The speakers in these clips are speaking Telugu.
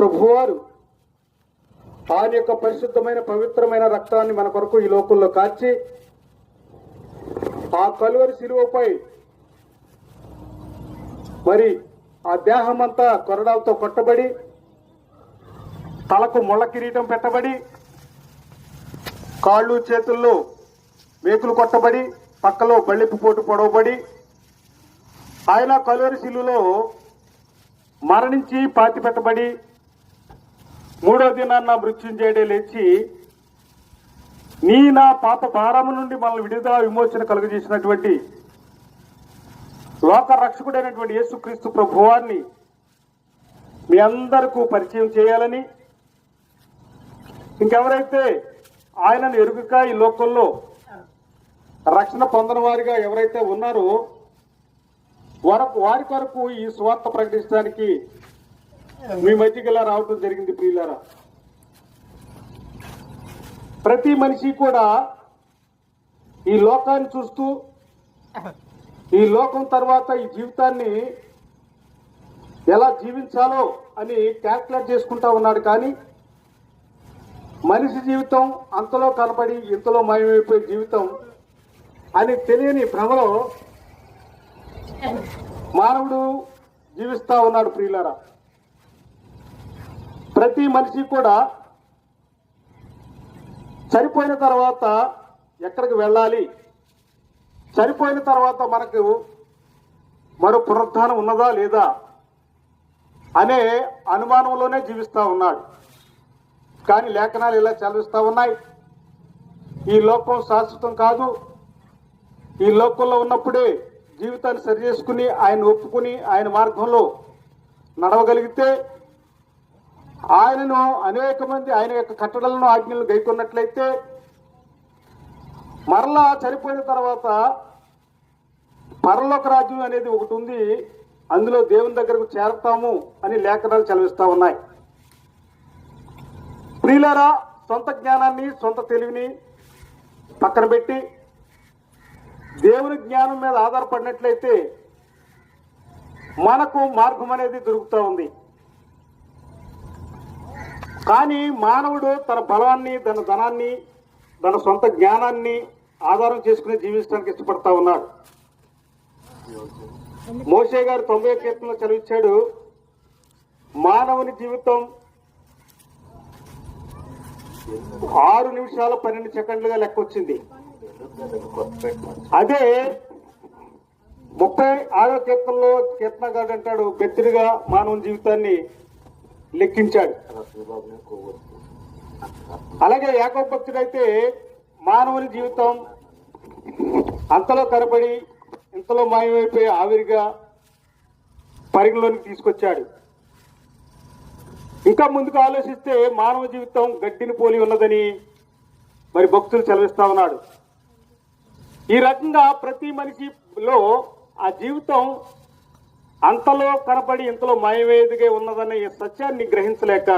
ప్రభువారు ఆయన యొక్క పరిశుద్ధమైన పవిత్రమైన రక్తాన్ని మన కొరకు ఈ లోకంలో కార్చి ఆ కలువరి శిలువపై మరి ఆ దేహం అంతా కొరడాలతో కొట్టబడి తలకు ముళ్ళ కిరీటం పెట్టబడి కాళ్ళు చేతుల్లో మేకులు కొట్టబడి పక్కలో బళ్ళిప్పు పోటు పొడవబడి ఆయన కలువరి శిలువలో మరణించి పాతి పెట్టబడి మూడో దినాన్న మృత్యుంజయుడే లేచి నీ నా పాప భారము నుండి మనల్ని విడుదల విమోచన కలుగజేసినటువంటి లోక రక్షకుడైనటువంటి యేసుక్రీస్తు ప్రభువాన్ని మీ అందరికీ పరిచయం చేయాలని, ఇంకెవరైతే ఆయనను ఎరుగక ఈ లోకంలో రక్షణ పొందని వారిగా ఎవరైతే ఉన్నారో వారి కొరకు ఈ సువార్త ప్రకటించడానికి మీ మధ్యకి ఇలా రావటం జరిగింది. ప్రియులారా, ప్రతి మనిషి కూడా ఈ లోకాన్ని చూస్తూ ఈ లోకం తర్వాత ఈ జీవితాన్ని ఎలా జీవించాలో అని క్యాల్కులేట్ చేసుకుంటా ఉన్నాడు. కానీ మనిషి జీవితం అంతలో కనపడి ఇంతలో మాయమైపోయే జీవితం అని తెలియని భ్రమలో మానవుడు జీవిస్తా ఉన్నాడు. ప్రియులారా, ప్రతి మనిషి కూడా చనిపోయిన తర్వాత ఎక్కడికి వెళ్ళాలి, చనిపోయిన తర్వాత మనకు మరో పునరుద్ధానం ఉన్నదా లేదా అనే అనుమానంలోనే జీవిస్తా ఉన్నాడు. కానీ లేఖనాలు ఇలా చదివిస్తా ఉన్నాయి, ఈ లోకం శాశ్వతం కాదు. ఈ లోకంలో ఉన్నప్పుడే జీవితాన్ని సరి చేసుకుని ఆయన ఒప్పుకుని ఆయన మార్గంలో నడవగలిగితే, ఆయనను అనేక మంది ఆయన యొక్క కట్టడలను ఆజ్ఞలను గైకొన్నట్లయితే మరలా చనిపోయిన తర్వాత పరలోక రాజ్యం అనేది ఒకటి ఉంది, అందులో దేవుని దగ్గరకు చేరతాము అని లేఖనాలు చదివిస్తా ఉన్నాయి. ప్రియులారా, సొంత జ్ఞానాన్ని సొంత తెలివిని పక్కన పెట్టి దేవుని జ్ఞానం మీద ఆధారపడినట్లయితే మనకు మార్గం అనేది దొరుకుతూ ఉంది. కానీ మానవుడు తన బలాన్ని, తన ధనాన్ని, తన సొంత జ్ఞానాన్ని ఆధారం చేసుకుని జీవించడానికి ఇష్టపడతా ఉన్నాడు. మోషే గారు 90వ కీర్తనలో చదివించాడు, మానవుని జీవితం 6 నిమిషాల 12 సెకండ్లుగా లెక్క వచ్చింది. అదే 36వ కీర్తనలో కీర్తనగాడు అంటాడు, బెత్తిరిగా మానవుని జీవితాన్ని లెక్కించాడు. అలాగే యాకోబు భక్తుడైతే మానవుని జీవితం అంతలో కనబడి ఇంతలో మాయమైపోయి ఆవిరిగా పరిగణలోకి తీసుకొచ్చాడు. ఇంకా ముందుకు ఆలోచిస్తే మానవ జీవితం గడ్డిని పోలి ఉన్నదని మరి భక్తులు సెలవిస్తా ఉన్నాడు. ఈ రకంగా ప్రతి మనిషిలో ఆ జీవితం అంతలో కనపడి ఇంతలో మాయవేదిగా ఉన్నదనే సత్యాన్ని గ్రహించలేక,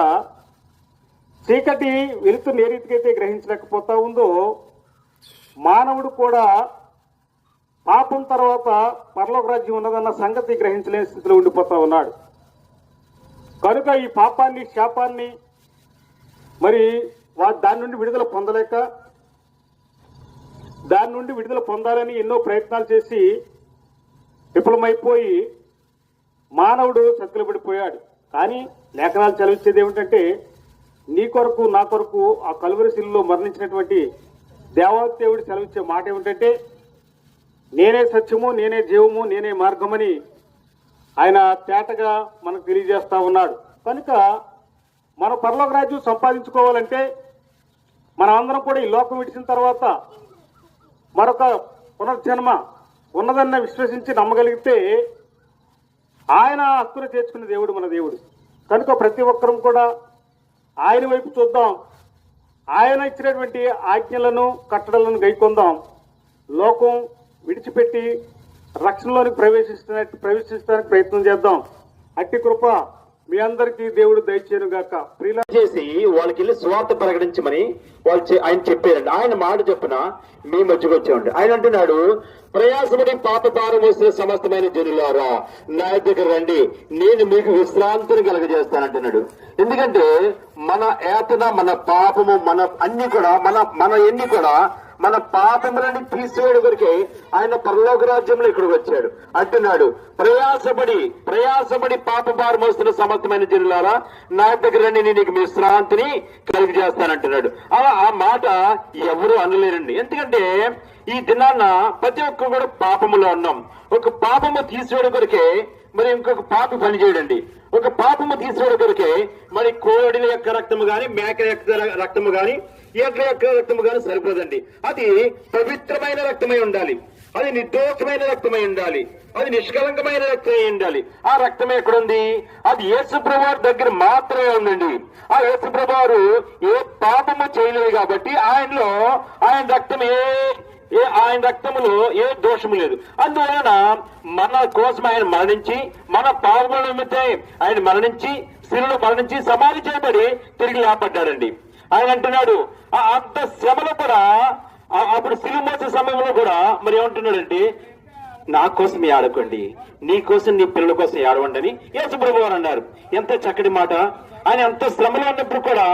చీకటి వెలుతురు ఏ రీతికైతే గ్రహించలేకపోతా ఉందో, మానవుడు కూడా పాపం తర్వాత పరలోక రాజ్యం ఉన్నదన్న సంగతి గ్రహించలేని స్థితిలో ఉండిపోతా ఉన్నాడు. కనుక ఈ పాపాన్ని, శాపాన్ని మరి దాని నుండి విడుదల పొందలేక, దాని నుండి విడుదల పొందాలని ఎన్నో ప్రయత్నాలు చేసి విఫలమైపోయి మానవుడు చతికిలబడిపోయాడు. కానీ లేఖనాలు చదివించేది ఏమిటంటే, నీ కొరకు నా కొరకు ఆ కలువరి శిలువలో మరణించినటువంటి దేవదేవుడు సెలవిచ్చే మాట ఏమిటంటే, నేనే సత్యము, నేనే జీవము, నేనే మార్గమని ఆయన తేటగా మనకు తెలియజేస్తా ఉన్నాడు. కనుక మన పరలోక రాజ్యం సంపాదించుకోవాలంటే మనం అందరం కూడా ఈ లోకం విడిచిన తర్వాత మరొక పునర్జన్మ ఉన్నదన్న విశ్వసించి నమ్మగలిగితే ఆయన హక్కును చేర్చుకునే దేవుడు మన దేవుడు. కనుక ప్రతి ఒక్కరం కూడా ఆయన వైపు చూద్దాం, ఆయన ఇచ్చినటువంటి ఆజ్ఞలను కట్టడలను గైకొందాం, లోకం విడిచిపెట్టి రక్షణలోనికి ప్రవేశించడానికి ప్రయత్నం చేద్దాం. అట్టి కృప మీ అందరికీ దేవుడు దయచేయను గాక. ప్రియుల చేసి వాళ్ళకి వెళ్ళి స్వార్థ ప్రకటించమని ఆయన చెప్పారండి. ఆయన మాట చెప్పున మీ మధ్యకు వచ్చామండి. ఆయన అంటున్నాడు, ప్రయాసపడి పాప భారం మోసిన సమస్తమైన జనులారా నా దగ్గర రండి, నేను మీకు విశ్రాంతిని కలగజేస్తానంటున్నాడు. ఎందుకంటే మన యాతన, మన పాపము, మన అన్ని కూడా మన ఎన్ని కూడా మన పాపములని తీసివేయడం కొరికే ఆయన పరలోక రాజ్యంలో ఇక్కడికి వచ్చాడు. అంటున్నాడు, ప్రయాసపడి పాప భారం మోస్తున్న సమస్తమైన జనులారా నా దగ్గర రండి, నేను నీకు విశ్రాంతిని కలుగజేస్తానంటున్నాడు. ఆ మాట ఎవరు అనలేరండి. ఎందుకంటే ఈ దినాన్న ప్రతి ఒక్కరు కూడా పాపములో ఉన్నాం. ఒక పాపము తీసివేయడం కొరికే మరి ఇంకొక పాప పని చేయడండి. ఒక పాపము తీసివేయడం కొరికే మరి కోడిల యొక్క రక్తము గాని, మేక యొక్క రక్తము గాని, ఎడ్ల యొక్క రక్తము గాని సరిపోదండి. అది పవిత్రమైన రక్తమై ఉండాలి, అది నిర్దోషమైన రక్తమై ఉండాలి, అది నిష్కలంకమైన రక్తమై ఉండాలి. ఆ రక్తం ఎక్కడుంది? అది యేసుప్రభు దగ్గర మాత్రమే ఉందండి. ఆ యేసుప్రభు ఏ పాపము చేయలేదు కాబట్టి ఆయన రక్తం ఆయన రక్తములో ఏ దోషము లేదు. అందువలన మన కోసం ఆయన మరణించి, మన పాపముల నిమిత్తం ఆయన మరణించి, శిలువలో మరణించి సమాధి చేయబడి తిరిగి లేపడ్డాడండి. ఆయన అంటున్నాడు, అంత శ్రమలో కూడా అప్పుడు శిలువ మోసే సమయంలో కూడా మరి ఏమంటున్నాడంటే, నా కోసం ఆడుకోండి, నీ కోసం నీ పిల్లల కోసం ఆడవండి అని యేసుప్రభు వారు అన్నారు. ఎంత చక్కటి మాట. ఆయన ఎంత శ్రమలో ఉన్నప్పుడు కూడా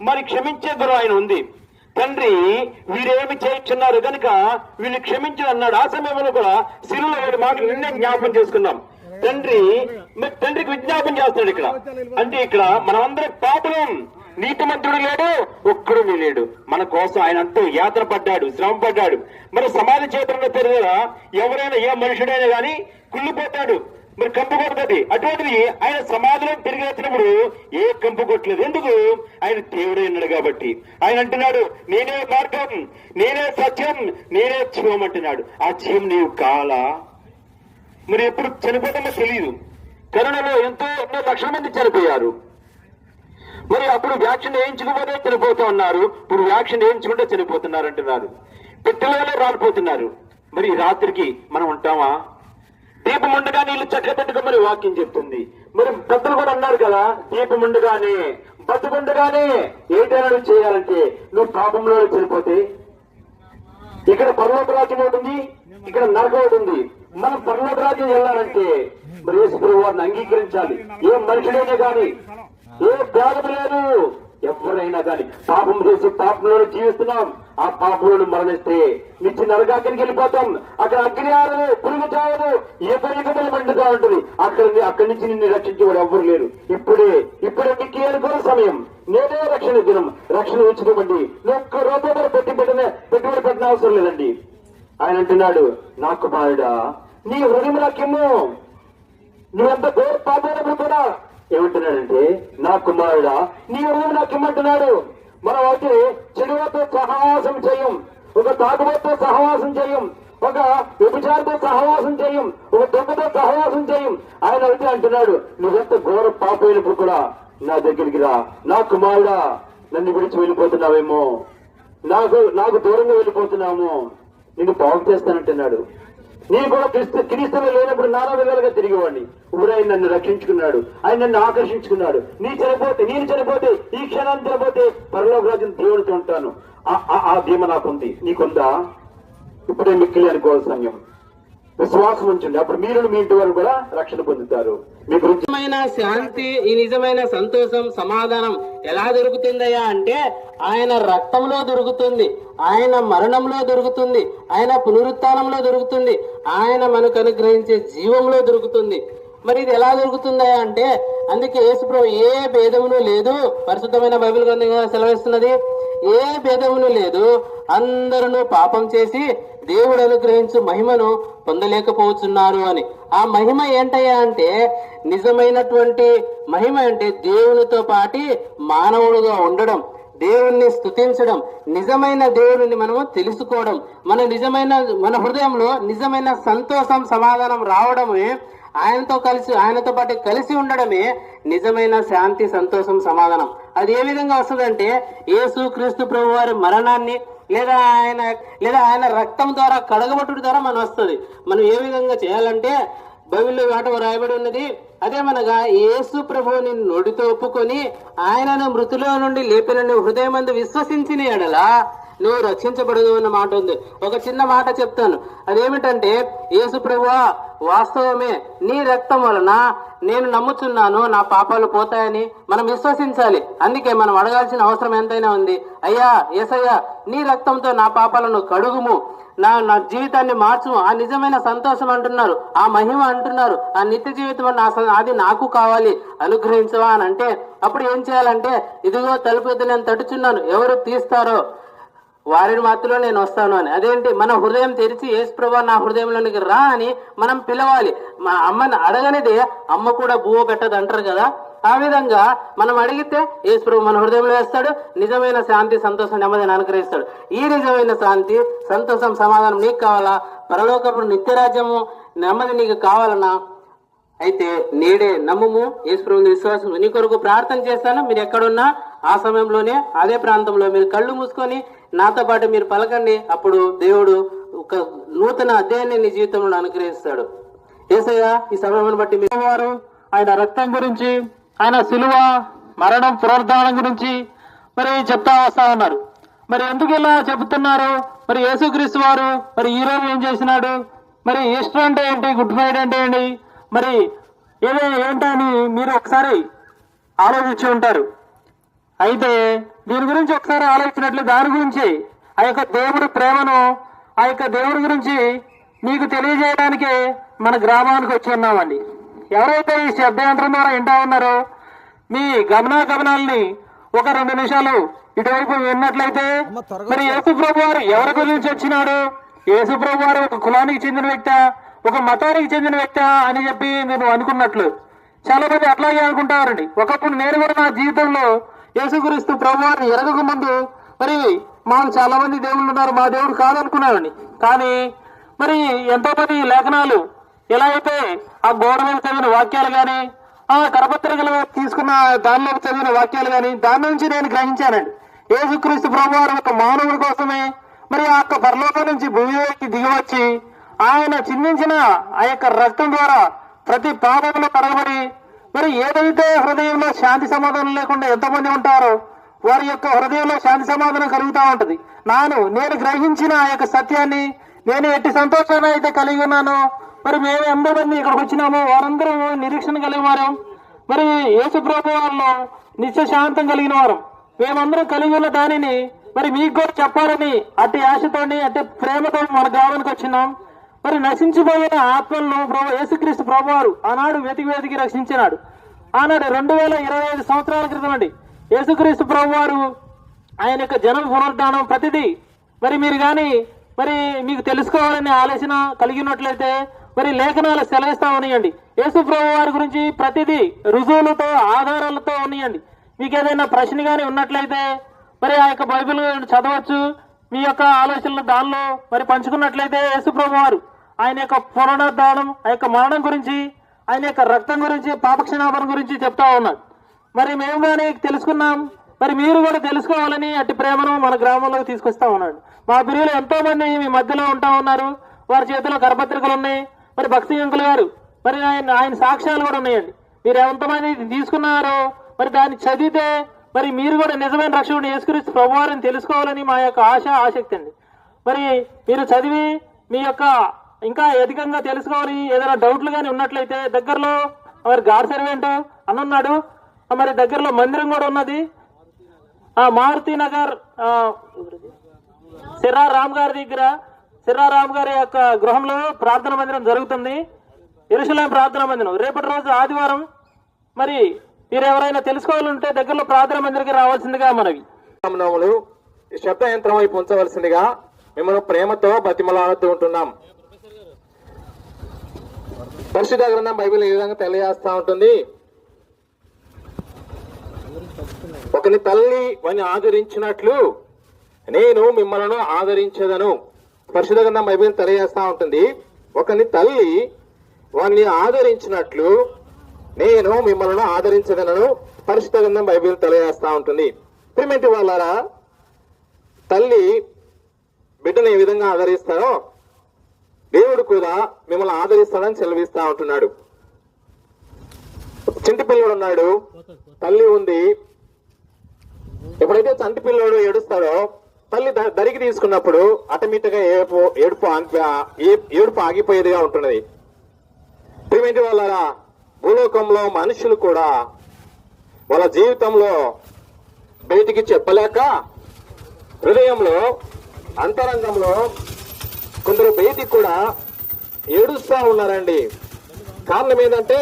మరి క్షమించే గుణం ఆయన ఉంది. తండ్రి వీరేమి చేయించున్నారు కనుక వీళ్ళు క్షమించు అన్నాడు. ఆ సమయంలో కూడా శిలువలో వాడి మాటలు నిన్నే జ్ఞాపకం చేసుకున్నాం. తండ్రికి విజ్ఞాపన చేస్తాడు ఇక్కడ. అంటే ఇక్కడ మనమందరం పాపం, నీతిమంతుడు లేడు, ఒక్కడు లేడు. మన కోసం ఆయన అంటూ యాత్ర పడ్డాడు, శ్రమ పడ్డాడు. మరి సమాధి చేతున్న పేరు ఎవరైనా ఏ మనుషుడైనా గాని కుళ్ళిపోతాడు, మరి కంపు కొడుతుంది. అటువంటిది ఆయన సమాధిలో తిరిగి వచ్చినప్పుడు ఏ కంపు కొట్టలేదు. ఎందుకు? ఆయన దేవుడే ఉన్నాడు కాబట్టి. ఆయన అంటున్నాడు, నేనే మార్గం, నేనే సత్యం, నేనే జీవం అంటున్నాడు. ఆ జీవం నీవు కాలా? మరి ఎప్పుడు చనిపోతామో తెలియదు. కరోనాలో ఎన్నో లక్షల మంది చనిపోయారు. మరి అప్పుడు వ్యాక్సిన్ వేయించకపోతే చనిపోతూ ఉన్నారు, ఇప్పుడు వ్యాక్సిన్ వేయించుకుంటే చనిపోతున్నారు అంటున్నారు. పెట్టెలలో రాలిపోతున్నారు. మరి రాత్రికి మనం ఉంటామా? దీపం ఉండగా నీళ్ళు చక్క పెట్టుకోమని వాక్యం చెప్తుంది. మరి పెద్దలు కూడా అన్నారు కదా, దీపం ఉండగానే బతుకుండగానే ఏదైనా చేయాలంటే నువ్వు పాపంలో చనిపోతే ఇక్కడ పరలోక రాజ్యం ఉంటుంది, ఇక్కడ నరకం ఉంటుంది. మనం పరలోక రాజ్యం వెళ్ళాలంటే మరి యేసుప్రభు వారిని అంగీకరించాలి. ఏ మనుషుడైనా కానీ, ఏ భేదం లేదు, ఎవరైనా కానీ పాపం చేసి పాపంలో జీవిస్తున్నాం. ఆ పాపంలో మరణిస్తే నిత్య నరకానికి వెళ్ళిపోతాం. అక్కడ అగ్ని ఆరదు, పురుగు చావదు, ఎప్పటికప్పుడు మండుతా ఉంటుంది. అక్కడి నుంచి నిన్ను రక్షించేవాడు ఎవ్వరు లేరు. ఇప్పుడే మీకు ఏనుకోని సమయం, నేనే రక్షణ దినం. రక్షణ ఉంచుకోమండి. ఒక్క రూపాయి పెట్టుబడి పెట్టిన అవసరం లేదండి. ఆయన అంటున్నాడు, నా కుమారుడా నీ హృదయం నాకేమో, నువ్వెంత గోరు పాపైనప్పుడు కూడా ఏమంటున్నాడంటే, నా కుమారుడా నీ హృదయం నాకేమంటున్నాడు. మనం అయితే చెడువతో సహవాసం చేయం, ఒక తాగుబోతో సహవాసం చేయం, ఒక వ్యభిచారితో సహవాసం చేయం, ఒక దొంగతో సహవాసం చేయం. ఆయన అయితే అంటున్నాడు, నువ్వెంత ఘోర పాపైనప్పుడు కూడా నా దగ్గరికి రా. నా కుమారుడా నన్ను విడిచి వెళ్ళిపోతున్నావేమో, నాకు దూరంగా వెళ్ళిపోతున్నాము, నిన్ను బాగు చేస్తానంటున్నాడు. నేను కూడా క్రీస్తులో లేనప్పుడు నానా విధాలుగా తిరిగేవాడిని. ఇప్పుడు ఆయన నన్ను రక్షించుకున్నాడు, ఆయన నన్ను ఆకర్షించుకున్నాడు. నేను చనిపోతే ఈ క్షణాన్ని చనిపోతే పరలోక రాజ్యం దేవుడితో ఉంటాను. ఆ ధీమ నాకుంది, నీకుందా? ఇప్పుడే మిక్కిలి అనుకోవాల్సిన సమయం. విశ్వాసం ఉంచండి, అప్పుడు మీరు మీ ఇంటి వారు కూడా రక్షణ పొందుతారు. మీ గురించి నిజమైన శాంతి, ఈ నిజమైన సంతోషం, సమాధానం ఎలా దొరుకుతుందయ్యా అంటే ఆయన రక్తంలో దొరుకుతుంది, ఆయన మరణంలో దొరుకుతుంది, ఆయన పునరుత్థానంలో దొరుకుతుంది, ఆయన మనకు అనుగ్రహించే జీవంలో దొరుకుతుంది. మరి ఇది ఎలా దొరుకుతుందయ్యా అంటే అందుకే యేసుప్రభు ఏ భేదమును లేదు, పరిశుద్ధమైన బైబిల్ గ్రంథంగా సెలవిస్తున్నది, ఏ భేదమును లేదు, అందరూ పాపం చేసి దేవుడు అనుగ్రహించు మహిమను పొందలేకపోతున్నారు అని. ఆ మహిమ ఏంటయ్యా అంటే నిజమైనటువంటి మహిమ అంటే దేవునితో పాటి మానవుడుగా ఉండడం, దేవుణ్ణి స్తుతించడం, నిజమైన దేవుడిని మనము తెలుసుకోవడం, మన హృదయంలో నిజమైన సంతోషం, సమాధానం రావడమే, ఆయనతో పాటు కలిసి ఉండడమే నిజమైన శాంతి, సంతోషం, సమాధానం. అది ఏ విధంగా వస్తుందంటే యేసు క్రీస్తు ప్రభు వారి మరణాన్ని లేదా ఆయన రక్తం ద్వారా కడగబట్టుడు ద్వారా మనం వస్తుంది. మనం ఏ విధంగా చేయాలంటే బైబిల్లో మాట రాయబడి ఉన్నది. అదేమనగా యేసు ప్రభువుని నోటితో ఒప్పుకొని ఆయనను మృతులో నుండి లేపిన హృదయమందు విశ్వసించిన ఎడలా నువ్వు రక్షించబడదు అన్న మాట ఉంది. ఒక చిన్న మాట చెప్తాను. అదేమిటంటే, యేసు ప్రభువా వాస్తవమే, నీ రక్తం వలన నేను నమ్ముచున్నాను, నా పాపాలు పోతాయని మనం విశ్వసించాలి. అందుకే మనం అడగాల్సిన అవసరం ఎంతైనా ఉంది. అయ్యా యేసయ్యా, నీ రక్తంతో నా పాపాలను కడుగుము, నా జీవితాన్ని మార్చుము. ఆ నిజమైన సంతోషం అంటున్నారు, ఆ మహిమ అంటున్నారు, ఆ నిత్య జీవితం అది నాకు కావాలి, అనుగ్రహించవా అని అంటే అప్పుడు ఏం చేయాలంటే, ఇదిగో తలుపు ఎదుట నేను తట్టుచున్నాను, ఎవరు తీస్తారో వారిని మాత్రమే నేను వస్తాను అని. అదేంటి, మన హృదయం తెరిచి యేసు ప్రభువా నా హృదయంలోనికి రా అని మనం పిలవాలి. మా అమ్మని అడగనిదే అమ్మ కూడా బువ్వ పెట్టదు అంటారు కదా. ఆ విధంగా మనం అడిగితే యేసు ప్రభు మన హృదయంలో వేస్తాడు. నిజమైన శాంతి, సంతోషం, నెమ్మదిని అనుగ్రహిస్తాడు. ఈ నిజమైన శాంతి, సంతోషం, సమాధానం నీకు కావాలా? పరలోకపు నిత్యరాజ్యము, నెమ్మది నీకు కావాలన్నా అయితే నేడే నమ్ముము, యేసు ప్రభువుని విశ్వాసం. నీ కొరకు ప్రార్థన చేస్తాను. మీరు ఎక్కడున్నా ఆ సమయంలోనే అదే ప్రాంతంలో మీరు కళ్ళు మూసుకొని నాతో పాటు మీరు పలకండి. అప్పుడు దేవుడు ఒక నూతన అధ్యాయాన్ని నీ జీవితంలో అనుగ్రహిస్తాడు. యేసయ్య ఈ సమయం బట్టి వారు ఆయన రక్తం గురించి, ఆయన సిలువ మరణం పునరుద్ధానం గురించి మరి చెప్తా వస్తా ఉన్నారు. మరి ఎందుకు ఇలా చెబుతున్నారు? మరి యేసుక్రీస్తు వారు మరి ఈ రోజు ఏం చేసినాడు? మరి ఈస్టర్ అంటే ఏంటి, గుడ్ ఫ్రైడే అంటే ఏంటి, మరి ఏంటని మీరు ఒకసారి ఆలోచించి ఉంటారు. అయితే దీని గురించి ఒకసారి ఆలోచించినట్లు దాని గురించి ఆ యొక్క దేవుడి ప్రేమను, ఆ యొక్క దేవుడి గురించి మీకు తెలియజేయడానికి మన గ్రామానికి వచ్చి ఉన్నామండి. ఎవరైతే ఈ శబ్దయంత్రం ద్వారా వింటా ఉన్నారో మీ గమనాల్ని ఒక 2 నిమిషాలు ఇటువైపు విన్నట్లయితే, మరి యేసు ప్రభు వారు ఎవరి గురించి వచ్చినాడు, యేసు ప్రభు వారు ఒక కులానికి చెందిన వ్యక్తా, ఒక మతానికి చెందిన వ్యక్తా అని చెప్పి నేను అనుకున్నట్లు చాలా మంది అట్లాగే అనుకుంటారండి. ఒకప్పుడు నేను కూడా నా జీవితంలో యేసుక్రీస్తు ప్రభువారిని ఎరగక ముందు మరి మాకు చాలా మంది దేవుళ్ళు ఉన్నారు, మా దేవుడు కాదనుకున్నానండి. కానీ మరి ఎంతో మంది లేఖనాలు ఎలా అయితే ఆ గోడ మీద చదివిన వాక్యాలు కానీ, ఆ కరపత్రికలు తీసుకున్న దానిలో చదివిన వాక్యాలు కానీ, దాని నుంచి నేను గ్రహించానండి. యేసుక్రీస్తు ప్రభువారు ఒక మానవుడి కోసమే మరి ఆ యొక్క పరలోకం నుంచి భూమిలోకి దిగివచ్చి ఆయన చిందించిన ఆ యొక్క రక్తం ద్వారా ప్రతి పాపంలో కడగబడి మరి ఏదైతే హృదయంలో శాంతి సమాధానం లేకుండా ఎంతమంది ఉంటారో వారి యొక్క హృదయంలో శాంతి సమాధానం కలుగుతూ ఉంటది. నేను గ్రహించిన ఆ యొక్క సత్యాన్ని, నేను ఎట్టి సంతోషాన్ని అయితే కలిగి ఉన్నానో, మరి మేము ఎంతమంది ఇక్కడికి వచ్చినామో వారందరూ నిరీక్షణ కలిగిన వారం, మరి యేసు ప్రభు వారిలో నిత్య శాంతం కలిగిన వారం. మేమందరం కలిగి ఉన్న దానిని మరి మీకు కూడా చెప్పాలని అట్టి ఆశతోని, అట్టి ప్రేమతో మన గ్రామానికి వచ్చినాం. మరి నశించిపోయిన ఆత్మలను యేసుక్రీస్తు ప్రభువారు ఆనాడు వెతికి రక్షించినాడు. ఆనాడు 2025 సంవత్సరాల క్రితం అండి యేసుక్రీస్తు ప్రభువారు ఆయన యొక్క జన్మ పునరుద్ధానం ప్రతిదీ మరి మీరు కానీ మరి మీకు తెలుసుకోవాలని ఆలోచన కలిగినట్లయితే మరి లేఖనాలు సెలవిస్తా ఉన్నాయండి. యేసు ప్రభువారి గురించి ప్రతిదీ రుజువులతో, ఆధారాలతో ఉన్నాయండి. మీకు ఏదైనా ప్రశ్న కానీ ఉన్నట్లయితే మరి ఆ యొక్క బైబిల్ చదవచ్చు. మీ యొక్క ఆలోచనలు దానిలో మరి పంచుకున్నట్లయితే యేసు ప్రభువారు ఆయన యొక్క పునరుద్ధానం, ఆ యొక్క మరణం గురించి, ఆయన యొక్క రక్తం గురించి, పాపక్షమాపణ గురించి చెప్తా ఉన్నారు. మరి మేము కానీ తెలుసుకున్నాం. మరి మీరు కూడా తెలుసుకోవాలని అట్టి ప్రేమను మన గ్రామంలోకి తీసుకొస్తా ఉన్నాడు. మా ప్రియులు ఎంతో మంది మీ మధ్యలో ఉంటా ఉన్నారు. వారి చేతిలో కరపత్రికలు ఉన్నాయి. మరి భక్తి అంకుల్ గారు మరి ఆయన సాక్ష్యాలు కూడా ఉన్నాయండి. మీరు ఎంతమంది తీసుకున్నారో మరి దాన్ని చదివితే మరి మీరు కూడా నిజమైన రక్షకుడు యేసుక్రీస్తు ప్రభువారిని తెలుసుకోవాలని మా యొక్క ఆసక్తి అండి. మరి మీరు చదివి మీ యొక్క ఇంకా అధికంగా తెలుసుకోవాలి. ఏదైనా డౌట్లు కానీ ఉన్నట్లయితే దగ్గరలో మరి గాడ్ సర్వెంట్ అని ఉన్నాడు. మరి దగ్గరలో మందిరం కూడా ఉన్నది. మారుతి నగర్ సిర్రా రామ్ గారి దగ్గర, సిర్రా రామ్ గారి యొక్క గృహంలో ప్రార్థన మందిరం జరుగుతుంది. యెరూషలేం ప్రార్థన మందిరం రేపటి రోజు ఆదివారం. మరి మీరు ఎవరైనా తెలుసుకోవాలంటే దగ్గరలో ప్రార్థన మందిరికి రావాల్సిందిగా మనవి. శబ్ద యంత్రం వైపు ఉంచవలసిందిగా మిమ్మల్ని ప్రేమతో బతిమలాడుతూ ఉంటున్నాం. పరిశుద్ధ గ్రంథం బైబిల్ ఈ విధంగా తెలియజేస్తా ఉంటుంది. ఒకని తల్లి వాని ఆదరించినట్లు నేను మిమ్మల్ని ఆదరించదను. పరిశుద్ధ గ్రంథం బైబిల్ తెలియజేస్తా ఉంటుంది. ఒకని తల్లి వాని ఆదరించినట్లు నేను మిమ్మల్ని ఆదరించదనను. పరిశుద్ధ గ్రంథం బైబిల్ తెలియజేస్తా ఉంటుంది. ప్రియమైన వాళ్ళారా, తల్లి బిడ్డను ఏ విధంగా ఆదరిస్తారో దేవుడు కూడా మిమ్మల్ని ఆదరిస్తాడని సెలవిస్తా ఉంటున్నాడు. చింటి పిల్లడు ఉన్నాడు, తల్లి ఉంది. ఎప్పుడైతే చంటి పిల్లడు ఏడుస్తాడో తల్లి దరికి తీసుకున్నప్పుడు ఆటోమేటిక్ గా ఏడుపు ఆగిపోయేదిగా ఉంటున్నది. ప్రియమైన వాళ్ళారా, భూలోకంలో మనుషులు కూడా వాళ్ళ జీవితంలో బయటికి చెప్పలేక హృదయంలో అంతరంగంలో కొందరు బయటికి కూడా ఏడుస్తా ఉన్నారండి. కారణం ఏంటంటే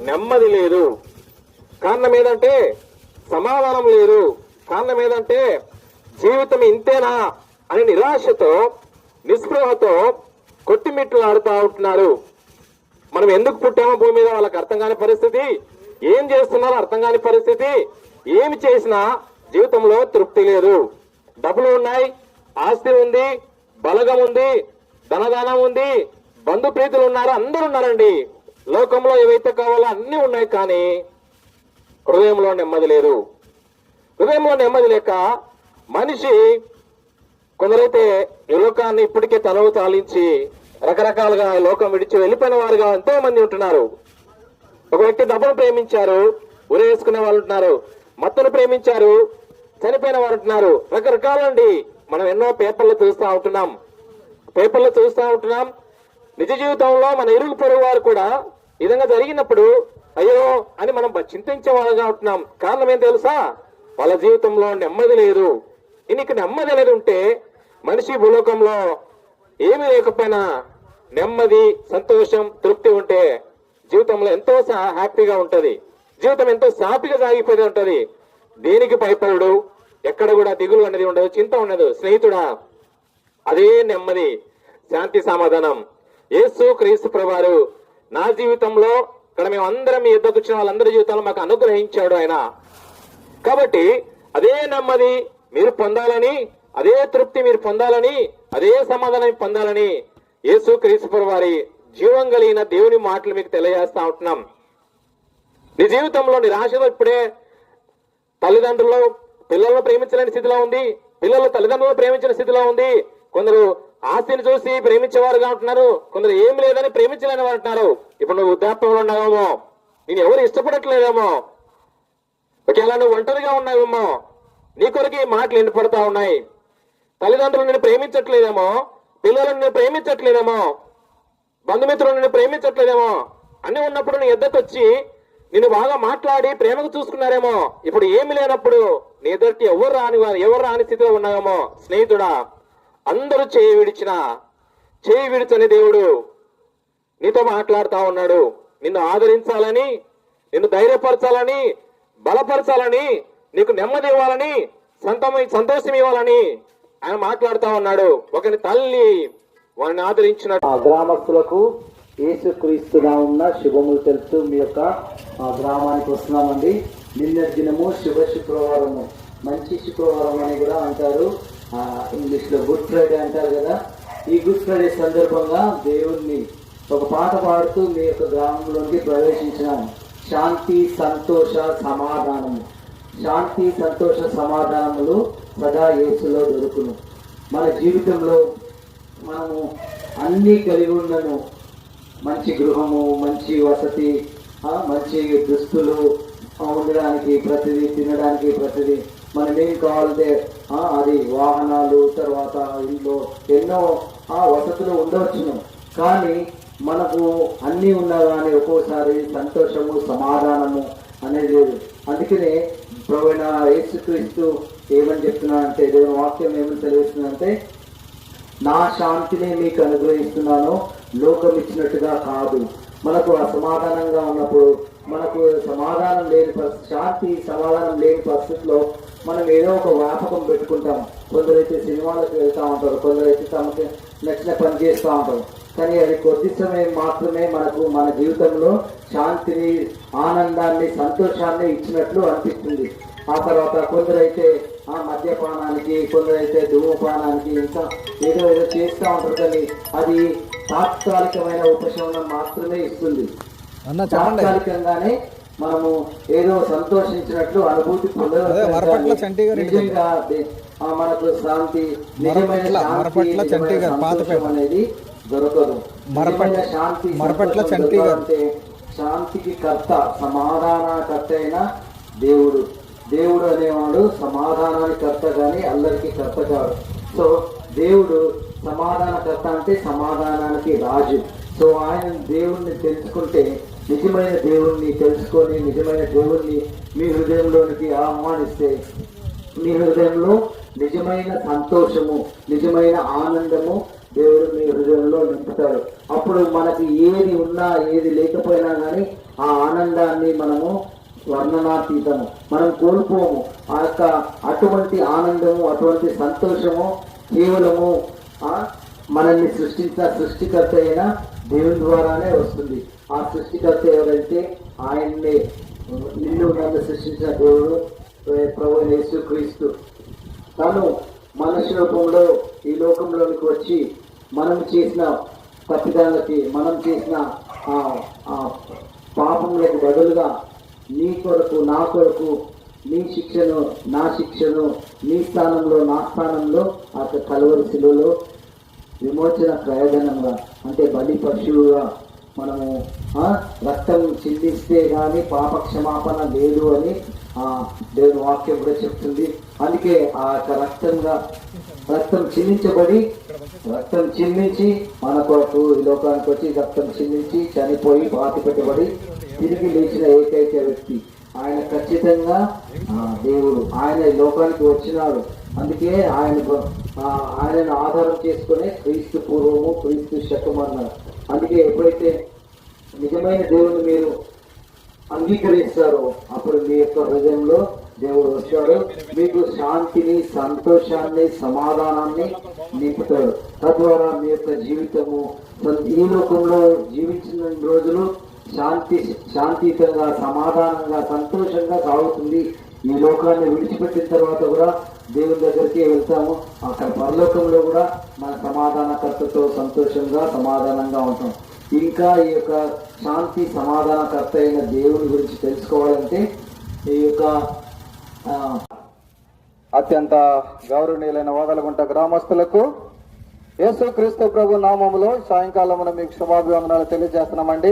నెమ్మది లేదు, కారణం ఏంటంటే సమాధానం లేదు, కారణం ఏంటంటే జీవితం ఇంతేనా అని నిరాశతో నిస్పృహతో కొట్టిమిట్లు ఆడుతూ ఉంటున్నారు. మనం ఎందుకు పుట్టామో భూమి మీద వాళ్ళకి అర్థం కాని పరిస్థితి, ఏం చేస్తున్నారో అర్థం కాని పరిస్థితి, ఏమి చేసినా జీవితంలో తృప్తి లేదు. డబ్బులు ఉన్నాయి, ఆస్తి ఉంది, బలగం ఉంది, ధనదానం ఉంది, బంధు ప్రీతులు ఉన్నారు, అందరూ ఉన్నారండి. లోకంలో ఏవైతే కావాలో అన్ని ఉన్నాయి, కానీ హృదయంలో నెమ్మది లేదు. హృదయంలో నెమ్మది లేక మనిషి కొందరైతే ఈ లోకాన్ని ఇప్పటికే తనవు తాలించి రకరకాలుగా లోకం విడిచి వెళ్ళిపోయిన వారుగా ఎంతో మంది ఉంటున్నారు. ఒక వ్యక్తి డబ్బును ప్రేమించారు, ఉరేసుకునే వాళ్ళు ఉంటున్నారు. మత్తును ప్రేమించారు, చనిపోయిన వారు ఉంటున్నారు. రకరకాలండి. మనం ఎన్నో పేపర్లు చూస్తూ ఉంటున్నాం. నిజ జీవితంలో మన ఇరుగు పొరుగు వారు కూడా ఈ విధంగా జరిగినప్పుడు అయ్యో అని మనం చింతించే వాళ్ళగా ఉంటున్నాం. కారణం ఏం తెలుసా? వాళ్ళ జీవితంలో నెమ్మది లేదు. నీకు నెమ్మది అనేది ఉంటే మనిషి భూలోకంలో ఏమీ లేకపోయినా నెమ్మది, సంతోషం, తృప్తి ఉంటే జీవితంలో ఎంతో హ్యాపీగా ఉంటది. జీవితం ఎంతో సాఫీగా సాగిపోతూ ఉంటది. దేనికి భయపడడు, ఎక్కడ కూడా దిగులు అనేది ఉండదు, చింత ఉండదు. స్నేహితుడా, అదే నెమ్మది, శాంతి, సమాధానం యేసు క్రీస్తు ప్రభువారు నా జీవితంలో ఇక్కడ మేము అందరం మీ యుద్ధకు వచ్చిన వాళ్ళందరి జీవితంలో మాకు అనుగ్రహించాడు ఆయన. కాబట్టి అదే నెమ్మది మీరు పొందాలని, అదే తృప్తి మీరు పొందాలని, అదే సమాధానం పొందాలని యేసు క్రీస్తు ప్రభువారి జీవం కలిగిన దేవుని మాటలు మీకు తెలియజేస్తా ఉంటున్నాం. నీ జీవితంలో నిరాశలో ఇప్పుడే తల్లిదండ్రులు పిల్లలను ప్రేమించలేని స్థితిలో ఉంది, పిల్లలు తల్లిదండ్రులను ప్రేమించిన స్థితిలో ఉంది. కొందరు ఆస్తిని చూసి ప్రేమించేవారుగా ఉంటున్నారు, కొందరు ఏం లేదని ప్రేమించలేని వారు అంటున్నారు. ఇప్పుడు నువ్వు వృద్ధాప్యంలో ఉన్నావేమో, నేను ఎవరు ఇష్టపడట్లేదేమో, ఒకవేళ నువ్వు ఒంటరిగా ఉన్నావేమో, నీ కొరకు ఈ మాటలు ఎండిపడతా ఉన్నాయి. తల్లిదండ్రులు నిన్ను ప్రేమించట్లేదేమో, పిల్లలు నిన్ను ప్రేమించట్లేదేమో, బంధుమిత్రులు నిన్ను ప్రేమించట్లేదేమో. అన్ని ఉన్నప్పుడు నీ ఎద్దకు వచ్చి నిన్ను బాగా మాట్లాడి ప్రేమకు చూసుకున్నారేమో. ఇప్పుడు ఏమి లేనప్పుడు నీ ఎదుటి ఎవరు రాని స్థితిలో ఉన్నావేమో. స్నేహితుడా, అందరూ చేయి విడిచని దేవుడు నీతో మాట్లాడుతా ఉన్నాడు. నిన్ను ఆదరించాలని, నిన్ను ధైర్యపరచాలని, బలపరచాలని, నీకు నెమ్మది ఇవ్వాలని, సంతోషం ఇవ్వాలని ఆయన మాట్లాడుతా ఉన్నాడు. ఒకరి తల్లి వారిని ఆదరించిన గ్రామస్తులకు యేసుక్రీస్తు నామమున శుభములు తెలుపుతూ మీ యొక్క గ్రామానికి వస్తున్నామండి. నిన్నటి దినము శుభ శుక్రవారము, మంచి శుక్రవారం అని కూడా అంటారు. ఇంగ్లీష్ లో గుడ్ ఫ్రైడే అంటారు కదా. ఈ గుడ్ ఫ్రైడే సందర్భంగా దేవుణ్ణి ఒక పాట పాడుతూ మీ యొక్క గ్రామంలోకి ప్రవేశించినాం. శాంతి, సంతోష, సమాధానము. శాంతి, సంతోష, సమాధానములు సదా యేసులో దొరుకును. మన జీవితంలో మనము అన్నీ కలిగి ఉన్నను. మంచి గృహము, మంచి వసతి, మంచి దుస్తులు, ఉండడానికి ప్రతిదీ, తినడానికి ప్రతిదీ, మనం ఏం కావాలంటే అది వాహనాలు, తర్వాత ఇంట్లో ఎన్నో వసతులు ఉండవచ్చును. కానీ మనకు అన్నీ ఉన్నా కానీ ఒక్కోసారి సంతోషము, సమాధానము అనేది లేదు. అందుకనే ప్రభువైన యేసుక్రీస్తు ఏమని చెప్తున్నానంటే, దేవుని వాక్యం ఏమని తెలియజేస్తుందంటే, నా శాంతిని మీకు అనుగ్రహిస్తున్నాను, లోకం ఇచ్చినట్టుగా కాదు. మనకు అసమాధానంగా ఉన్నప్పుడు, మనకు సమాధానం లేని శాంతి సమాధానం లేని పరిస్థితిలో మనం ఏదో ఒక వ్యాపకం పెట్టుకుంటాం. కొందరైతే సినిమాలకు వెళ్తూ ఉంటారు, కొందరైతే తమకు నచ్చిన పని చేస్తూ ఉంటారు. కానీ అది కొద్ది సమయం మాత్రమే మనకు మన జీవితంలో శాంతిని, ఆనందాన్ని, సంతోషాన్ని ఇచ్చినట్లు అనిపిస్తుంది. ఆ తర్వాత కొందరైతే మద్యపానానికి, కొందరైతే ధూమపానానికి, ఇంకా ఏదో చేస్తూ ఉంటారు. కానీ అది తాత్కాలికమైన ఉపశమనం మాత్రమే ఇస్తుంది. తాత్కాలికంగానే మనము ఏదో సంతోషించినట్లు అనుభూతి పొందగలుగుతాం. నిజంగా మనకు శాంతి, నిజమైన శాంతి అనేది దొరకదు. మరపట్ల నిజమైన శాంతి మరపట్ల సంతోషం చంటి గారు. దొరకాలంటే శాంతికి కర్త, సమాధానకర్త అయిన దేవుడు. దేవుడు అనేవాడు సమాధానానికి కర్త కానీ అల్లరికి కర్త కాదు. సో దేవుడు సమాధానకర్త అంటే సమాధానానికి రాజు. సో ఆయన దేవుణ్ణి తెలుసుకుంటే, నిజమైన దేవుణ్ణి తెలుసుకొని నిజమైన దేవుణ్ణి మీ హృదయంలోనికి ఆహ్వానిస్తే మీ హృదయంలో నిజమైన సంతోషము, నిజమైన ఆనందము దేవుడు మీ హృదయంలో నింపుతాడు. అప్పుడు మనకి ఏది ఉన్నా ఏది లేకపోయినా కానీ ఆ ఆనందాన్ని మనము వర్ణనాతీతము, మనం కోల్పోము. ఆ యొక్క అటువంటి ఆనందము, అటువంటి సంతోషము కేవలము మనల్ని సృష్టించిన సృష్టికర్త అయిన దేవుని ద్వారానే వస్తుంది. ఆ సృష్టికర్త ఎవరైతే ఆయన్నే, నిన్ను నన్ను సృష్టించిన దేవుడు ప్రభు యేసుక్రీస్తు. తను మనుష్య రూపంలో ఈ లోకంలోనికి వచ్చి మనం చేసిన తప్పిదాలకి, మనం చేసిన పాపములకు బదులుగా నీ కొరకు నా కొరకు, నీ శిక్షను నా శిక్షను, నీ స్థానంలో నా స్థానంలో ఆ కలువరి శిలువలో విమోచన ప్రయోజనంగా, అంటే బలి పశువుగా మనము రక్తం చిందిస్తే కానీ పాప క్షమాపణ లేదు అని దేవుని వాక్యం కూడా చెప్తుంది. అందుకే ఆ యొక్క రక్తం చిందించి మన కొరకు ఈ లోకానికి వచ్చి రక్తం చిందించి చనిపోయి పాతి పెట్టబడి తిరిగి లేచిన ఏకైక వ్యక్తి ఆయన. ఖచ్చితంగా దేవుడు ఆయన ఈ లోకానికి వచ్చినాడు. అందుకే ఆయనను ఆధారం చేసుకునే క్రీస్తు పూర్వము క్రీస్తు శకము అన్నారు. అందుకే ఎప్పుడైతే నిజమైన దేవుని మీరు అంగీకరిస్తారో అప్పుడు మీ యొక్క హృదయంలో దేవుడు వచ్చాడు, మీకు శాంతిని, సంతోషాన్ని, సమాధానాన్ని నింపుతాడు. తద్వారా మీ యొక్క జీవితము ఈ లోకంలో జీవించిన రోజులు శాంతియుతంగా, సమాధానంగా, సంతోషంగా సాగుతుంది. ఈ లోకాన్ని విడిచిపెట్టిన తర్వాత కూడా దేవుని దగ్గరికి వెళ్తాము. అక్కడ పరలోకంలో కూడా మన సమాధానకర్తతో సంతోషంగా, సమాధానంగా ఉంటాం. ఇంకా ఈ యొక్క శాంతి సమాధానకర్త అయిన దేవుని గురించి తెలుసుకోవాలంటే ఈ యొక్క అత్యంత గౌరవనీయులైన వాదలగుంట గ్రామస్తులకు యేసుక్రీస్తు ప్రభు నామములో సాయంకాలమున మీకు శుభాభివందనాలు తెలియజేస్తున్నామండి.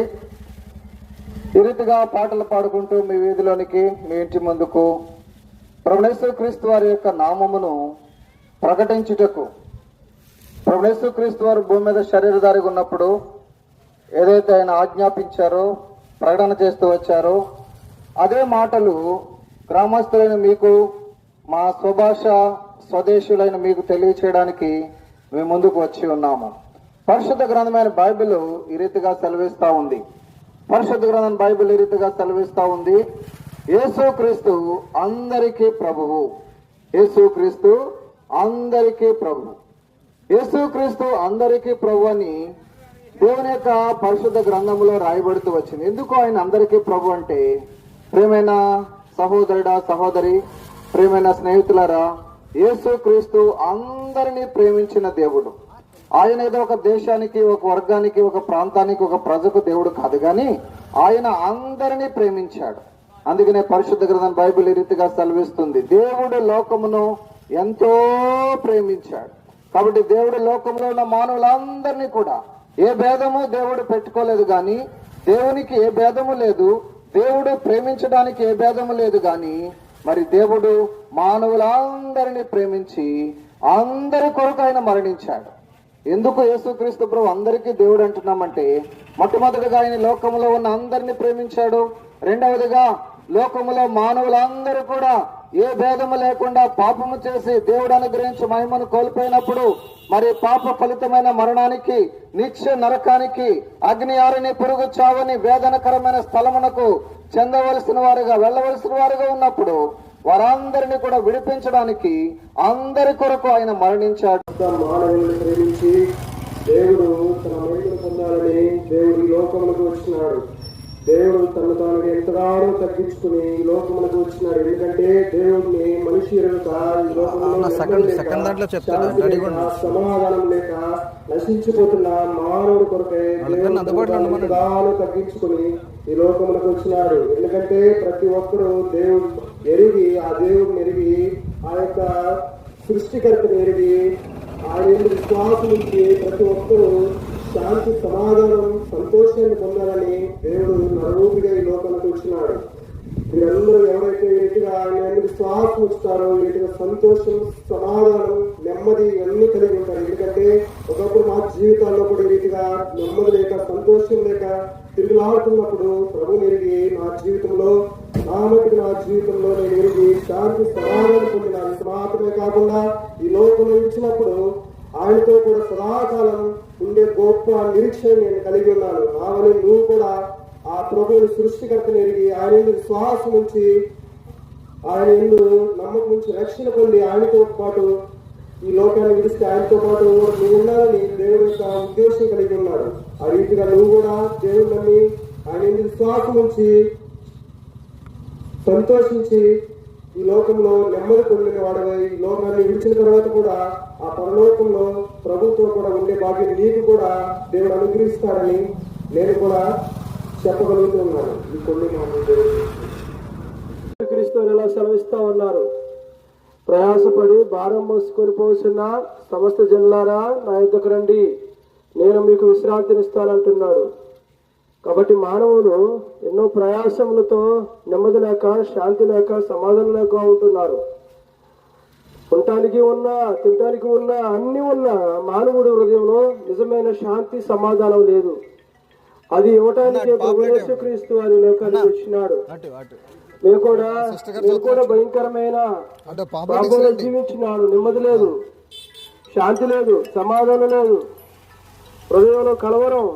ఈ రీతిగా పాటలు పాడుకుంటూ మీ వీధిలోనికి, మీ ఇంటి ముందుకు ప్రభు యేసుక్రీస్తు వారి యొక్క నామమును ప్రకటించుటకు, ప్రభు యేసుక్రీస్తు వారు భూమి మీద శరీరధారిగా ఉన్నప్పుడు ఏదైతే ఆయన ఆజ్ఞాపించారో, ప్రకటన చేస్తూ వచ్చారో అదే మాటలు గ్రామస్తులైన మీకు, మా స్వభాష స్వదేశులైన మీకు తెలియచేయడానికి మేము ముందుకు వచ్చి ఉన్నాము. పరిశుద్ధ గ్రంథమైన బైబిల్ ఈ రీతిగా సెలవిస్తూ ఉంది. పరిశుద్ధ గ్రంథం బైబిల్ ఈ రీతిగా సెలవిస్తూ ఉంది. యేసుక్రీస్తు అందరికీ ప్రభువు. యేసుక్రీస్తు అందరికీ ప్రభువు. యేసుక్రీస్తు అందరికీ ప్రభు అని దేవుని యొక్క పరిశుద్ధ గ్రంథంలో రాయబడుతూ వచ్చింది. ఎందుకు ఆయన అందరికీ ప్రభు అంటే, ప్రియమైన సహోదరుడా, సహోదరి, ప్రియమైన స్నేహితులారా, యేసుక్రీస్తు అందరినీ ప్రేమించిన దేవుడు. ఆయన ఏదో ఒక దేశానికి, ఒక వర్గానికి, ఒక ప్రాంతానికి, ఒక ప్రజకు దేవుడు కాదు, కానీ ఆయన అందరినీ ప్రేమించాడు. అందుకనే పరిశుద్ధ గ్రంథం బైబిల్ ఈ రీతిగా సెలవిస్తుంది, దేవుడు లోకమును ఎంతో ప్రేమించాడు. కాబట్టి దేవుడు లోకంలో ఉన్న మానవులందరినీ కూడా, ఏ భేదము దేవుడు పెట్టుకోలేదు, కానీ దేవునికి ఏ భేదము లేదు, దేవుడు ప్రేమించడానికి ఏ భేదము లేదు. కానీ మరి దేవుడు మానవులందరినీ ప్రేమించి అందరి కొరకు ఆయన మరణించాడు. ఎందుకు యేసుక్రీస్తు ప్రభు అందరికీ దేవుడు అంటున్నామంటే, మొట్టమొదటిగా ఆయన లోకంలో ఉన్న అందరినీ ప్రేమించాడు. రెండవదిగా లోకములో మానవులందరూ కూడా ఏ భేదము లేకుండా పాపము చేసి దేవుడు అనుగ్రహించి మహిమను కోల్పోయినప్పుడు మరి పాప ఫలితమైన మరణానికి, నిత్య నరకానికి, అగ్ని ఆరని, పురుగు చావని, వేదనకరమైన స్థలమునకు చెందవలసిన వారుగా, వెళ్ళవలసిన వారుగా ఉన్నప్పుడు వారందరినీ కూడా విడిపించడానికి అందరి కొరకు ఆయన మరణించాడు. మానవులను ప్రేమించి దేవుడు తన మహిమను పొందాలని దేవుడు ఈ లోకములకు వచ్చినాడు. దేవుడు తను తాను ఎంతగానో తగ్గించుకుని ఈ లోకములకు వచ్చినాడు. ఎందుకంటే దేవుడిని మనిషి ఎరుక ఈ లోకంలో సమాధానం లేక నశించిపోతున్న మానవుడి కొరకే దేవుడు ఎంతగానో తగ్గించుకుని ఈ లోకములకు వచ్చినాడు. ఎందుకంటే ప్రతి ఒక్కరూ దేవుడు ఎరిగి, ఆ దేవుడిని ఎరిగి, ఆ యొక్క సృష్టికర్తను ఎరిగి, ఆయన విశ్వాసం నుంచి ప్రతి ఒక్కరూ శాంతి, సమాధానం, సంతోషాన్ని పొందాలని దేవుడు నరరూపిగా ఈ లోకానికి వచ్చినాడు. మీరందరూ ఎవరైతే ఈ రీతిగా ఆయన విశ్వాసం ఉంచుతారో ఈ రీతిగా సంతోషం, సమాధానం, నెమ్మది ఇవన్నీ కలిగి ఉంటారు. ఎందుకంటే ఒకప్పుడు మా జీవితాల్లో కూడా ఈ రీతిగా నెమ్మది లేక, సంతోషం లేక తిరుగులాడుతున్నప్పుడు ప్రభు ఎరిగి నా జీవితంలో నేను ఎరిగి శాంతి, సమాధానం పొందిన మాత్రమే కాకుండా ఈ లోకంలో ఇచ్చినప్పుడు ఆయనతో కూడా సదాకాలం ఉండే గొప్ప నిరీక్షణ నేను కలిగి ఉన్నాను. ఆమె నువ్వు కూడా ఆ ప్రభువుని సృష్టికర్తను ఎరిగి ఆయన విశ్వాసం ఉంచి ఆయన ఎందు నమ్మకం నుంచి రక్షణ పొంది ఆయనతో పాటు ఈ లోకాన్ని విడిస్తే ఆయనతో పాటు నువ్వు ఉండాలని దేవుడు యొక్క ఉద్దేశం కలిగి ఉన్నాడు. ఆ రీతిగా నువ్వు కూడా దేవుడు నమ్మి ఆయన ఎందు విశ్వాసం ఉంచి సంతోషించి ఈ లోకంలో నెమ్మది పొందిన వాడవై ఈ లోకాన్ని విడిచిన తర్వాత కూడా ఆ పరలోకంలో ప్రభుత్వం కూడా ఉండే భాగ్యం నీకు కూడా దేవుడు అనుగ్రహిస్తాడని నేను కూడా చెప్పగలుగుతున్నాను. ఈ కొన్ని క్రీస్తు ఎలా సెలవిస్తా ఉన్నారు, ప్రయాసపడి భారం మోసుకొని పోతున్న సమస్త జనులారా నా యొద్దకు రండి, నేను మీకు విశ్రాంతినిస్తానంటున్నాడు. కాబట్టి మానవులు ఎన్నో ప్రయాసములతో నెమ్మది లేక, శాంతి లేక, సమాధానం లేక ఉంటున్నారు. ఉండటానికి ఉన్నా, తినడానికి ఉన్నా, అన్ని ఉన్నా మానవుడి హృదయంలో నిజమైన శాంతి, సమాధానం లేదు. అది ఇవ్వటానికి యేసుక్రీస్తు వారి లోకానికి వచ్చినాడు. నేను కూడా భయంకరమైన పాపంలో జీవించినాడు. నెమ్మది లేదు, శాంతి లేదు, సమాధానం లేదు, హృదయంలో కలవరం.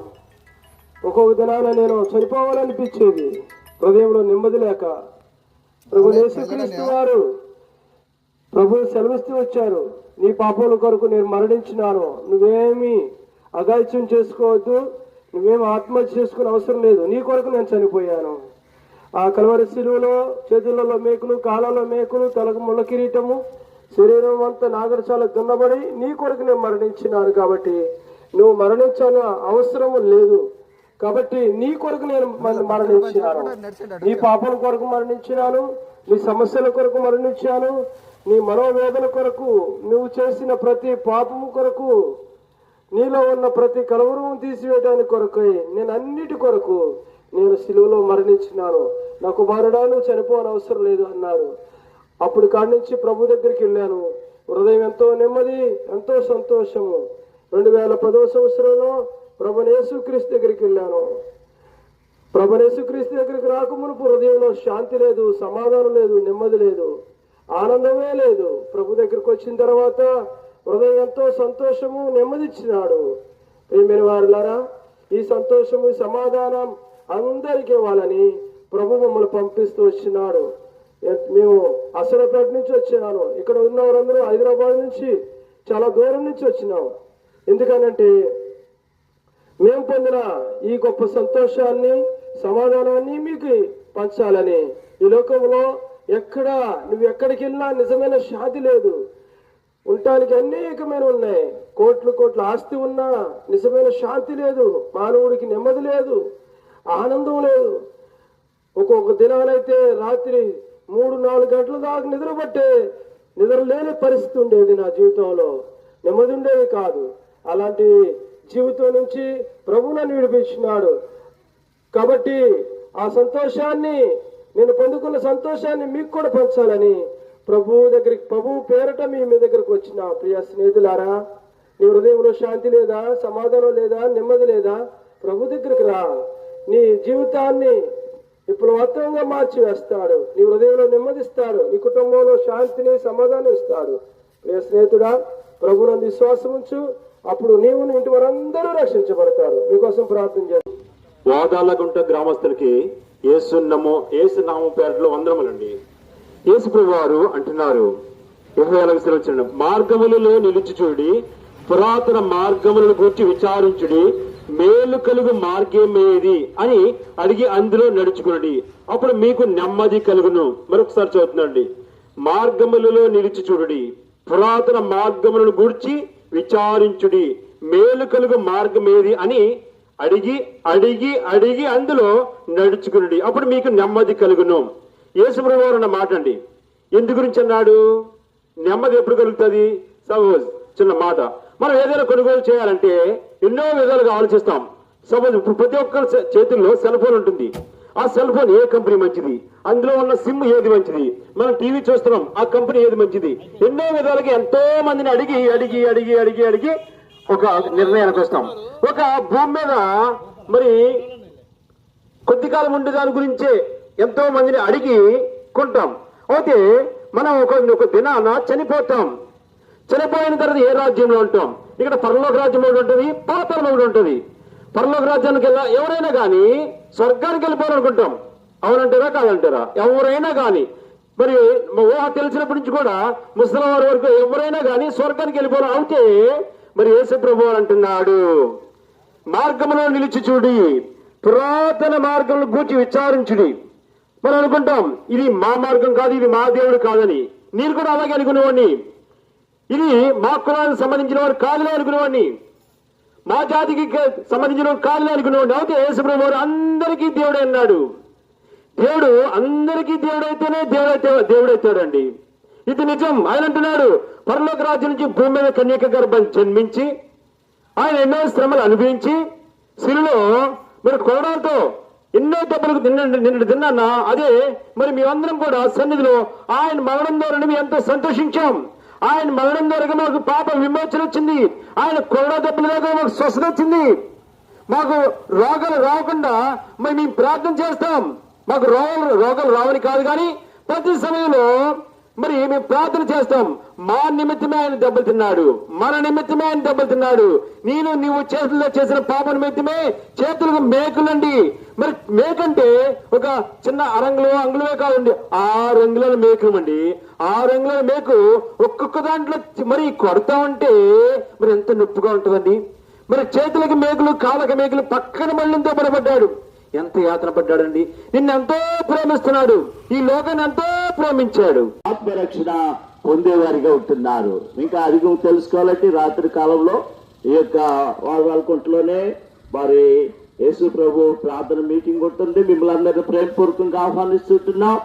ఒక్కొక్క దినాన నేను చనిపోవాలనిపించేది, హృదయంలో నెమ్మది లేక. ప్రభు యేసుక్రీస్తు వారు ప్రభు సెలవిస్తూ వచ్చారు, నీ పాపముల కొరకు నేను మరణించినాను, నువ్వేమి అగాయిత్యం చేసుకోవద్దు, నువ్వేమి ఆత్మహత్య చేసుకునే అవసరం లేదు, నీ కొరకు నేను చనిపోయాను. ఆ కలవరి శిలువలో చేతులలో మేకులు, కాళ్ళలో మేకులు, తలకు ముళ్ళ కిరీటము, శరీరం అంతా నాగరచాల దున్నబడి నీ కొరకు నేను మరణించినాను. కాబట్టి నువ్వు మరణించాల్సిన అవసరం లేదు. కాబట్టి నీ కొరకు నేను మరణించినాను, నీ పాపల కొరకు మరణించినాను, నీ సమస్యల కొరకు మరణించాను, నీ మనోవేదన కొరకు, నువ్వు చేసిన ప్రతి పాపము కొరకు, నీలో ఉన్న ప్రతి కలవరము తీసివేయడానికి కొరకు, నేను అన్నిటి కొరకు నేను శిలువలో మరణించినాను. నా కుమారుడా నువ్వు చనిపోవని అవసరం లేదు అన్నారు. అప్పుడు కాడి నుంచి ప్రభు దగ్గరికి వెళ్ళాను. హృదయం ఎంతో నెమ్మది, ఎంతో సంతోషము. 2010వ సంవత్సరంలో ప్రభు యేసుక్రీస్తు దగ్గరికి వెళ్ళాను. ప్రభు యేసుక్రీస్తు దగ్గరికి రాకమునుపు హృదయంలో శాంతి లేదు, సమాధానం లేదు, నెమ్మది లేదు, ఆనందమే లేదు. ప్రభు దగ్గరికి వచ్చిన తర్వాత హృదయం ఎంతో సంతోషము, నెమ్మది ఇచ్చినాడు. ప్రియమైన వారులారా, ఈ సంతోషము, ఈ సమాధానం అందరికీ ఇవ్వాలని ప్రభు మమ్మల్ని పంపిస్తూ వచ్చినాడు. మేము అసలపేట నుంచి వచ్చినాను. ఇక్కడ ఉన్నవారందరూ హైదరాబాద్ నుంచి చాలా దూరం నుంచి వచ్చినాం. ఎందుకనంటే మేము పొందిన ఈ గొప్ప సంతోషాన్ని, సమాధానాన్ని మీకు పంచాలని. ఈ లోకంలో నువ్వు ఎక్కడికి వెళ్ళినా నిజమైన శాంతి లేదు. ఉండటానికి అనేకమైన ఉన్నాయి, కోట్ల ఆస్తి ఉన్నా నిజమైన శాంతి లేదు, మానవుడికి నెమ్మది లేదు, ఆనందం లేదు. ఒక్కొక్క దినాలైతే రాత్రి 3-4 గంటల దాకా నిద్ర లేని పరిస్థితి ఉండేది. నా జీవితంలో నెమ్మది ఉండేది కాదు. అలాంటి జీవితం నుంచి ప్రభు నన్ను విడిపించినాడు. కాబట్టి ఆ సంతోషాన్ని, నేను పొందుకున్న సంతోషాన్ని మీకు కూడా పంచాలని ప్రభు పేరట మీ దగ్గరకు వచ్చిన ప్రియ స్నేహితులారా, నీ హృదయంలో శాంతి లేదా, సమాధానం లేదా, నెమ్మది లేదా, ప్రభు దగ్గరికి రా. నీ జీవితాన్ని విప్లవాత్మకంగా మార్చి వేస్తాడు. నీ హృదయంలో నెమ్మదిస్తాడు, నీ కుటుంబంలో శాంతిని, సమాధానం ఇస్తాడు. ప్రియ స్నేహితుడా, ప్రభునందు విశ్వాసం ఉంచు, అప్పుడు నీవు ఇంటి వారందరూ రక్షించబడతారు. మీకోసం ప్రార్థన చేస్తాను. వాదాలగుంట గ్రామస్తులకి యేసునామం పేరట్లో వందనములండి. యేసు ప్రభు వారు అంటున్నారు, 27 మార్గములలో నిలిచి చూడి, పురాతన మార్గములను గురించి విచారించుడి, మేలు కలుగు మార్గమేది అని అడిగి అందులో నడుచుకునండి, అప్పుడు మీకు నెమ్మది కలుగును. మరొకసారి చదువుతుందండి, మార్గములలో నిలిచి చూడుడి, పురాతన మార్గములను గూర్చి విచారించుడి, మేలు కలుగు మార్గమేది అని అడిగి అడిగి అడిగి అందులో నడుచుకునుడి, అప్పుడు మీకు నెమ్మది కలుగును. యేసుప్రభు వారు అన్న మాట అండి. ఎందు గురించి అన్నాడు? నెమ్మది ఎప్పుడు కలుగుతుంది? సపోజ్ చిన్న మాట. మనం ఏదైనా కొనుగోలు చేయాలంటే ఎన్నో విధాలుగా ఆలోచిస్తాం. సపోజ్ ఇప్పుడు ప్రతి ఒక్కరి చేతుల్లో సెల్ ఫోన్ ఉంటుంది. ఆ సెల్ ఫోన్ ఏ కంపెనీ మంచిది, అందులో ఉన్న సిమ్ ఏది మంచిది, మనం టీవీ చూస్తున్నాం ఆ కంపెనీ ఏది మంచిది, ఎన్నో విధాలుగా ఎంతో మందిని అడిగి అడిగి అడిగి అడిగి అడిగి ఒక నిర్ణయానికి వస్తాం. ఒక భూమి మీద మరి కొద్ది కాలం ఉండే దాని గురించే ఎంతో మందిని అడిగి కొంటాం. అయితే మనం ఒక దినాన చనిపోతాం. చనిపోయిన తర్వాత ఏ రాజ్యంలో ఉంటాం? ఇక్కడ పరలోక రాజ్యం ఒకటి ఉంటుంది, పాతాళం ఒకటి ఉంటుంది. పరలోక రాజ్యానికి ఎవరైనా కానీ స్వర్గానికి వెళ్ళిపోవాలనుకుంటాం. అవునంటారా కాదంటారా? ఎవరైనా కానీ మరి ఊహ తెలిసినప్పటి నుంచి కూడా ముసలి వారి వరకు ఎవరైనా కానీ స్వర్గానికి వెళ్ళిపోవాలి. అయితే మరి యేసు ప్రభువు అంటున్నాడు, మార్గంలో నిలిచి చూడి, పురాతన మార్గంలో గూర్చి విచారించుడి. మనం అనుకుంటాం ఇది మా మార్గం కాదు, ఇది మా దేవుడు కాదని. నేను కూడా అలాగే అనుకునేవాడిని. ఇది మా కులానికి సంబంధించిన వారు కాదులే అనుకునేవాడిని, మా జాతికి సంబంధించిన వారు కాదులే అనుకునేవాడిని. అయితే యేసు ప్రభువు అందరికీ దేవుడే అన్నాడు. దేవుడు అందరికీ దేవుడైతేనే దేవుడైతాడండి. ఇది నిజం. ఆయన అంటున్నాడు, పరలోక రాజ్యం నుంచి భూమి మీద కన్యక గర్భం జన్మించి ఆయన ఎన్నో శ్రమలు అనుభవించి శిలువలో మరి కొరడాలతో ఎన్నో దెబ్బలకు తిన్నా. అదే మరి మేమందరం కూడా సన్నిధిలో ఆయన మరణం ద్వారా మేము ఎంతో సంతోషించాం. ఆయన మరణం ద్వారా మాకు పాప విమోచన వచ్చింది. ఆయన కొరడా దెబ్బల ద్వారా మాకు స్వస్థత వచ్చింది. మాకు రోగాలు రాకుండా మరి మేము ప్రార్థన చేస్తాం. మాకు రోగాలు రావని కాదు, కానీ ప్రతి సమయంలో మరి మేము ప్రార్థన చేస్తాం. మా నిమిత్తమే ఆయన దెబ్బలు తిన్నాడు, మన నిమిత్తమే ఆయన దెబ్బలు తిన్నాడు. నీవు చేతుల్లో చేసిన పాప నిమిత్తమే చేతులకు మేకులండి. మరి మేకంటే ఒక చిన్న అంగుళమే కాదండి, 6 అంగుళాల మేకులు అండి. 6 అంగుళాల మేకు ఒక్కొక్క దాంట్లో మరి కొడతా ఉంటే మరి ఎంత నొప్పిగా ఉంటుందండి. మరి చేతులకి మేకులు, కాళ్ళకి మేకులు, పక్కన మళ్ళీ పడబడ్డాడు. ఎంత యాతన పడ్డాడండి. నిన్నెంతో ప్రేమిస్తున్నాడు, ఈ లోకాన్ని ఎంతో ప్రేమించాడు. ఆత్మరక్షణ పొందేవారిగా ఉంటున్నారు. ఇంకా అధికం తెలుసుకోవాలంటే రాత్రి కాలంలో ఈ యొక్క వాళ్ళకుంటలోనే మరి యేసు ప్రభు ప్రార్థన మీటింగ్ ఉంటుంది. మిమ్మల్ని అందరినీ ప్రేమపూర్వకంగా ఆహ్వానిస్తుంటున్నాం.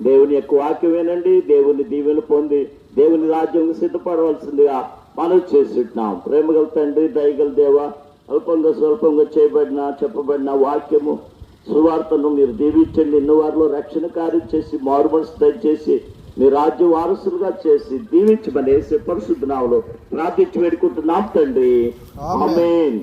దేవుని యొక్క వాక్యం వినండి, దేవుని దీవెనలు పొంది దేవుని రాజ్యం సిద్ధపడవలసిందిగా మనం చేస్తుంటున్నాం. ప్రేమగల తండ్రి, దయగల దేవ, అల్పంగా స్వల్పంగా చెప్పబడిన వాక్యము సువార్తను మీరు దీవించండి. ఎన్నో వారిలో రక్షణ కార్యం చేసి మారు మనసు దయచేసి మీ రాజ్య వారసులుగా చేసి దీవించమని యేసు పరిశుద్ధ నామములో ప్రార్థించి వేడుకుంటున్నాం తండ్రి. ఆమేన్.